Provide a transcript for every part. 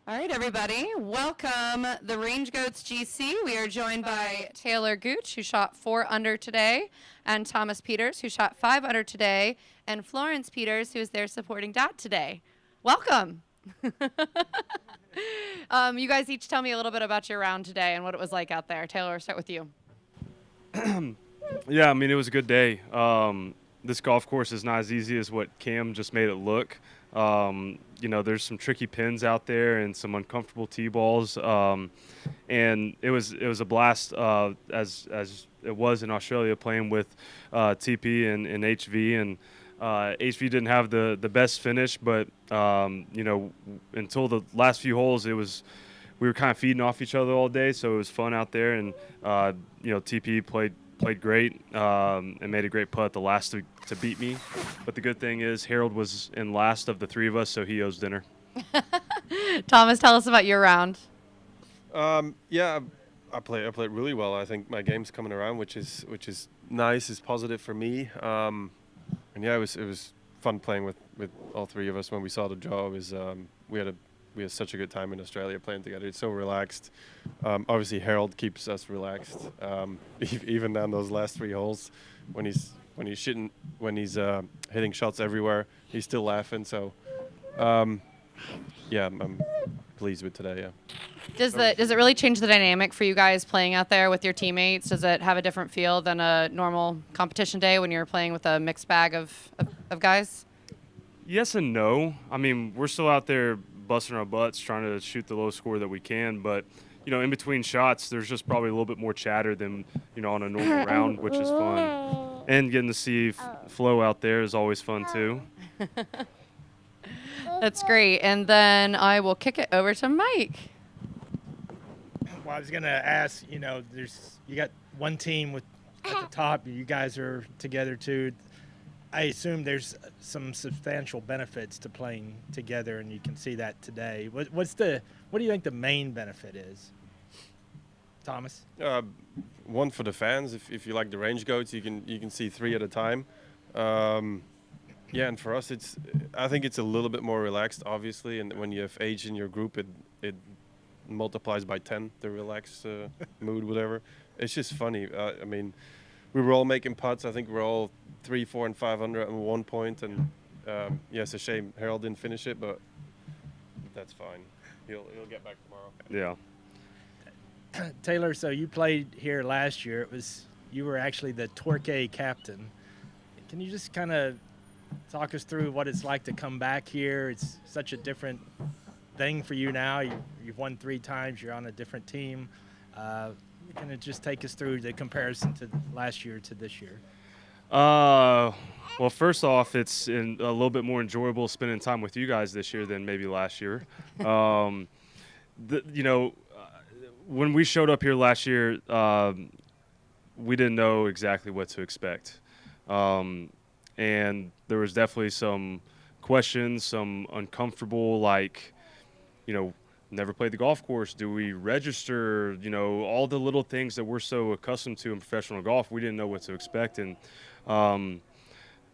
All right, everybody, welcome the Range Goats GC. We are joined by Talor Gooch, who shot 4 under today, and Thomas Pieters, who shot 5 under today, and Florence Pieters, who is their supporting dad today. Welcome. You guys each tell me a little bit about your round today and what it was like out there. Taylor, start with you. Yeah, I mean, it was a good day. This golf course is not as easy as what Cam just made it look. There's some tricky pins out there and some uncomfortable tee balls, and it was a blast as it was in Australia playing with TP and HV, and HV didn't have the best finish, but until the last few holes, we were kind of feeding off each other all day, so it was fun out there, and TP played great and made a great putt the last to beat me. But the good thing is Harold was in last of the three of us, so he owes dinner. Thomas, tell us about your round. Yeah, I played really well. I think my game's coming around, which is nice, is positive for me. And yeah, it was fun playing with all three of us when we saw the draw. It was we had such a good time in Australia playing together. It's so relaxed. Obviously, Harold keeps us relaxed, even down those last 3 holes. When he's hitting shots everywhere, he's still laughing. So, yeah, I'm pleased with today. Yeah. Does it really change the dynamic for you guys playing out there with your teammates? Does it have a different feel than a normal competition day when you're playing with a mixed bag of guys? Yes and no. I mean, we're still out there busting our butts trying to shoot the lowest score that we can, but in between shots there's just probably a little bit more chatter than on a normal round, which is fun, and getting to see Flo out there is always fun too. That's great. And then I will kick it over to Mike. Well, I was gonna ask, you got one team at the top, you guys are together too. I assume there's some substantial benefits to playing together, and you can see that today. What do you think the main benefit is, Thomas? One for the fans. If you like the Range Goats, you can see 3 at a time. Yeah, and for us, I think it's a little bit more relaxed, obviously. And when you have age in your group, it multiplies by 10, the relaxed mood, whatever. It's just funny. I mean, we were all making putts. I think we're all 3, 4, and 5 under at one point, and yeah, it's a shame Harold didn't finish it, but that's fine. He'll get back tomorrow. Yeah. Taylor, so you played here last year. You were actually the Torquay captain. Can you just kind of talk us through what it's like to come back here? It's such a different thing for you now. You've won 3 times. You're on a different team. Can it just take us through the comparison to last year to this year? Well, first off, it's a little bit more enjoyable spending time with you guys this year than maybe last year. When we showed up here last year, we didn't know exactly what to expect. And there was definitely some questions, some uncomfortable, never played the golf course. Do we register? All the little things that we're so accustomed to in professional golf, we didn't know what to expect. And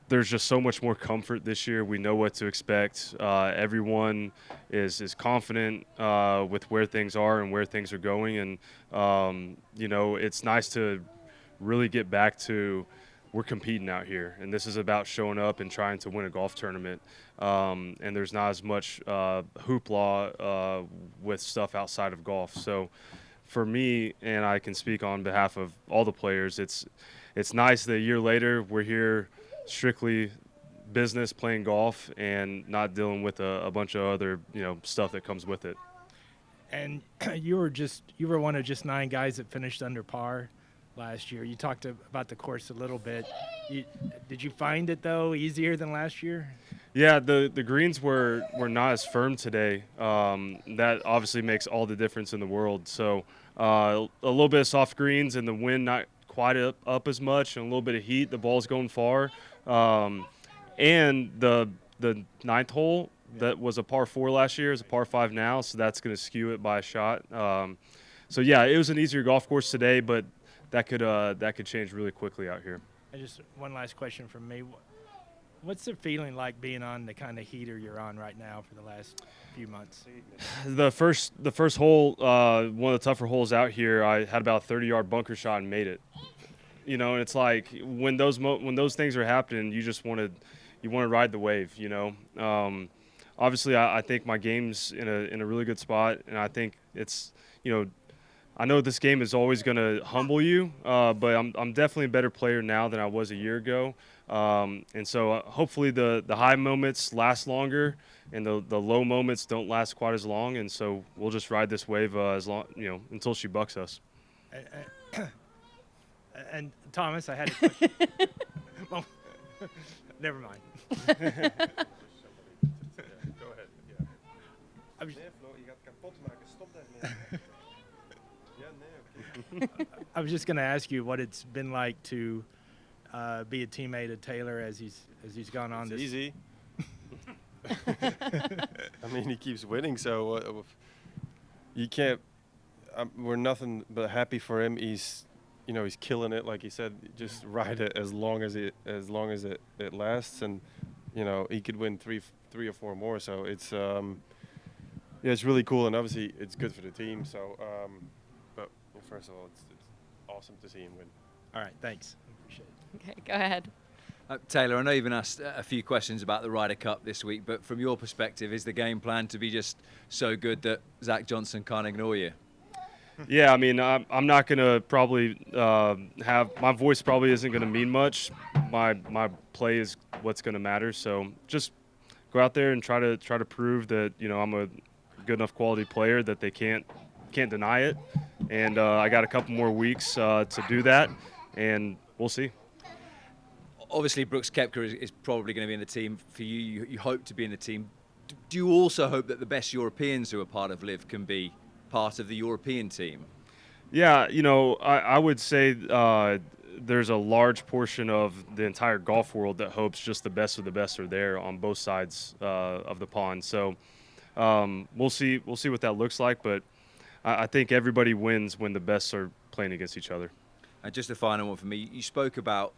there's just so much more comfort this year. We know what to expect. Everyone is confident with where things are and where things are going. And, it's nice to really get back to we're competing out here, and this is about showing up and trying to win a golf tournament. And there's not as much hoopla with stuff outside of golf. So for me, and I can speak on behalf of all the players, it's nice that a year later we're here strictly business, playing golf, and not dealing with a bunch of other stuff that comes with it. And you were one of just 9 guys that finished under par last year. You talked about the course a little bit. Did you find it, though, easier than last year? Yeah, the greens were not as firm today. That obviously makes all the difference in the world. So a little bit of soft greens and the wind not quite up as much, and a little bit of heat. The ball's going far. And the 9th hole, that was a par 4 last year, is a par 5 now, so that's going to skew it by a shot. So, yeah, it was an easier golf course today, but that could change really quickly out here. Just one last question from me. What's the feeling like being on the kind of heater you're on right now for the last few months? The first hole, one of the tougher holes out here, I had about a 30-yard bunker shot and made it. You know, and it's like when those things are happening, you just want to ride the wave. You know, obviously I think my game's in a really good spot, and I think it's, you know, I know this game is always going to humble you, but I'm definitely a better player now than I was a year ago. And so hopefully the high moments last longer, and the low moments don't last quite as long. And so we'll just ride this wave as long, you know, until she bucks us. And Thomas, I had a question. Well, never mind. Go ahead. Yeah. I was, Nee, Flo, je gaat kapot maken. Stop daarmee. Ja, nee, oké. I was just going to ask you what it's been like to be a teammate of Taylor as he's gone on It's this. easy. I mean, he keeps winning, so you can't. We're nothing but happy for him. He's, you know, he's killing it. Like he said, just ride it as long as it lasts, and you know, he could win three or four more. So it's yeah, it's really cool, and obviously it's good for the team. So, but first of all, it's awesome to see him win. All right, thanks. Appreciate it. Okay, go ahead. Taylor, I know you've been asked a few questions about the Ryder Cup this week, but from your perspective, is the game plan to be just so good that Zach Johnson can't ignore you? Yeah, I mean, I'm not going to probably my voice probably isn't going to mean much. My play is what's going to matter. So just go out there and try to prove that, you know, I'm a good enough quality player that they can't deny it. And I got a couple more weeks to do that, and we'll see. Obviously, Brooks Koepka is probably going to be in the team for you. You hope to be in the team. Do you also hope that the best Europeans who are part of LIV can be part of the European team? Yeah, you know, I would say there's a large portion of the entire golf world that hopes just the best of the best are there on both sides of the pond. So we'll see what that looks like, but I think everybody wins when the best are playing against each other. And just a final one for me. You spoke about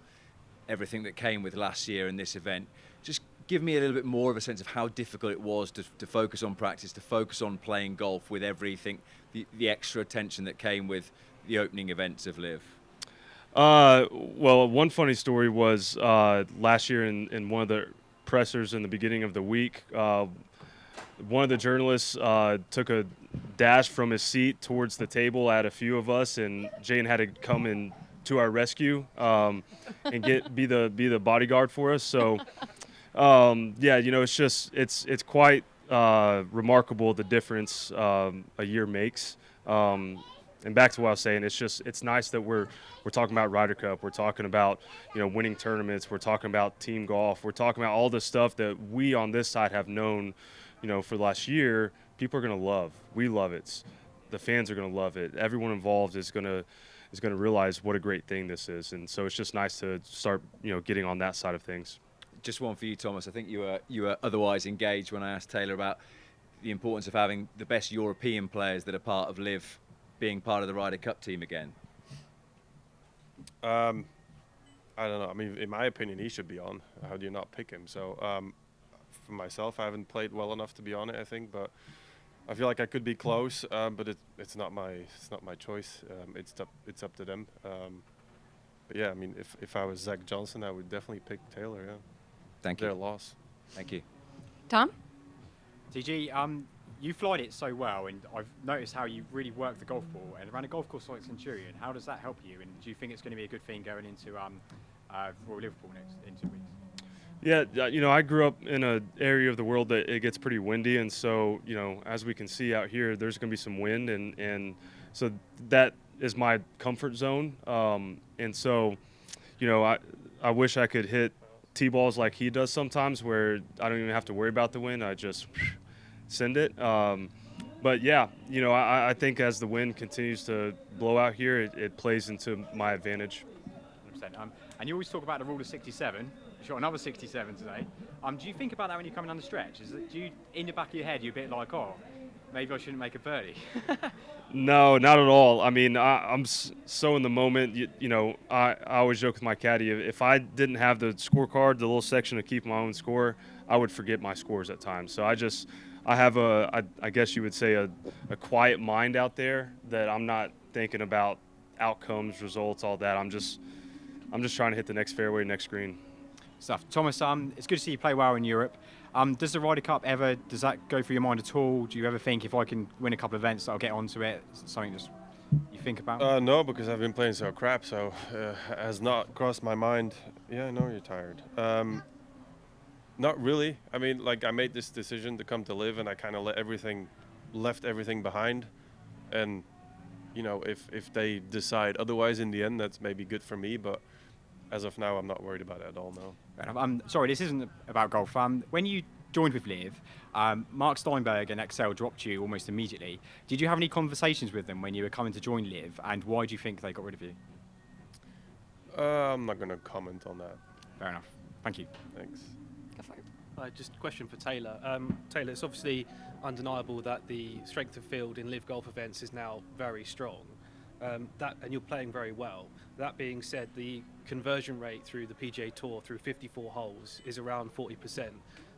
everything that came with last year and this event. Just give me a little bit more of a sense of how difficult it was to focus on practice, to focus on playing golf with everything, the extra attention that came with the opening events of LIV. Well, one funny story was last year in one of the pressers in the beginning of the week, one of the journalists took a dash from his seat towards the table at a few of us, and Jane had to come in to our rescue and be the bodyguard for us. So yeah, you know, it's quite remarkable the difference a year makes. And back to what I was saying, it's nice that we're talking about Ryder Cup, we're talking about, you know, winning tournaments, we're talking about team golf, we're talking about all the stuff that we on this side have known, you know, for the last year. People are going to love. We love it. The fans are going to love it. Everyone involved is going to realize what a great thing this is, and so it's just nice to start, you know, getting on that side of things. Just one for you, Thomas. I think you were otherwise engaged when I asked Taylor about the importance of having the best European players that are part of LIV being part of the Ryder Cup team again. I don't know. I mean, in my opinion, he should be on. How do you not pick him? So for myself, I haven't played well enough to be on it, I think, but I feel like I could be close, but it's not my choice. It's up to them. But yeah, I mean, if I was Zach Johnson, I would definitely pick Taylor. Yeah. Thank you. Their loss. Thank you. Tom? TG, you flied it so well, and I've noticed how you really work the golf ball. And around a golf course like Centurion, how does that help you? And do you think it's going to be a good thing going into Royal Liverpool in 2 weeks? Yeah, you know, I grew up in an area of the world that it gets pretty windy, and so, you know, as we can see out here, there's going to be some wind, and so that is my comfort zone. And so, you know, I wish I could hit T-balls like he does sometimes, where I don't even have to worry about the wind. I just send it. But yeah, you know, I think as the wind continues to blow out here, it plays into my advantage. 100%. And you always talk about the rule of 67. You shot another 67 today. Do you think about that when you're coming down the stretch? Do you, in the back of your head, you're a bit like, oh, maybe I shouldn't make a birdie. No, not at all. I mean, I'm so in the moment. You know, I always joke with my caddy, if I didn't have the scorecard, the little section to keep my own score, I would forget my scores at times. So I have I guess you would say a quiet mind out there that I'm not thinking about outcomes, results, all that. I'm just trying to hit the next fairway, next green. Stuff. Thomas, it's good to see you play well in Europe. Does the Ryder Cup does that go through your mind at all? Do you ever think if I can win a couple of events, I'll get onto it? Is it something just you think about? No, because I've been playing so crap, so has not crossed my mind. Yeah, I know you're tired. Not really. I mean, like, I made this decision to come to LIV, and I kind of left everything behind. And, you know, if they decide otherwise in the end, that's maybe good for me, but as of now, I'm not worried about it at all, no. I'm sorry, this isn't about golf. When you joined with LIV, Mark Steinberg and Excel dropped you almost immediately. Did you have any conversations with them when you were coming to join LIV, and why do you think they got rid of you? I'm not going to comment on that. Fair enough. Thank you. Thanks. Go for it. Just a question for Taylor. Taylor, it's obviously undeniable that the strength of field in LIV golf events is now very strong. And you're playing very well. That being said, the conversion rate through the PGA Tour through 54 holes is around 40%.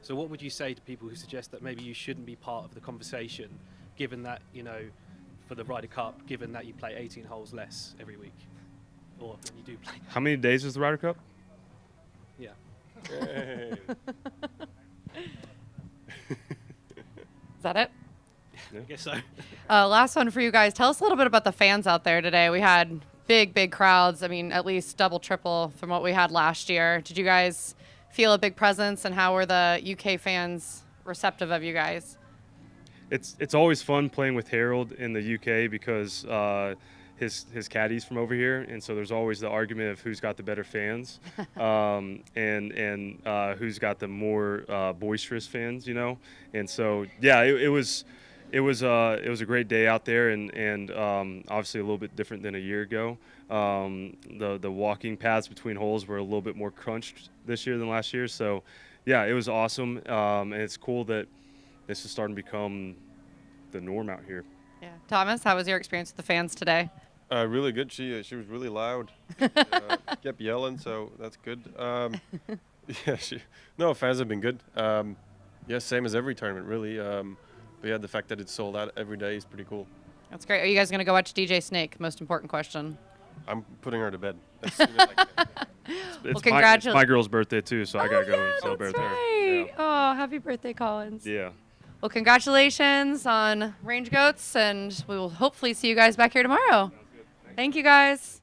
So what would you say to people who suggest that maybe you shouldn't be part of the conversation, given that, you know, for the Ryder Cup, given that you play 18 holes less every week? Or when you do play? How many days is the Ryder Cup? Yeah. Hey. Is that it? I guess so. Last one for you guys. Tell us a little bit about the fans out there today. We had big crowds. I mean, at least double, triple from what we had last year. Did you guys feel a big presence, and how were the UK fans receptive of you guys? It's always fun playing with Harold in the UK because his caddy's from over here, and so there's always the argument of who's got the better fans, and who's got the more boisterous fans, you know. And so yeah, it was a great day out there, and obviously a little bit different than a year ago. The walking paths between holes were a little bit more crunched this year than last year. So yeah, it was awesome, and it's cool that this is starting to become the norm out here. Yeah. Thomas, how was your experience with the fans today? Really good. She was really loud. Kept yelling, so that's good. Yeah, fans have been good. Yeah, same as every tournament, really. But yeah, the fact that it's sold out every day is pretty cool. That's great. Are you guys going to go watch DJ Snake? Most important question. I'm putting her to bed as soon as I can. It's my girl's birthday too, so I gotta go and celebrate that's with her. right. Yeah. Oh, happy birthday, Collins. Yeah. Well, congratulations on Range Goats, and we will hopefully see you guys back here tomorrow. Thank you, guys.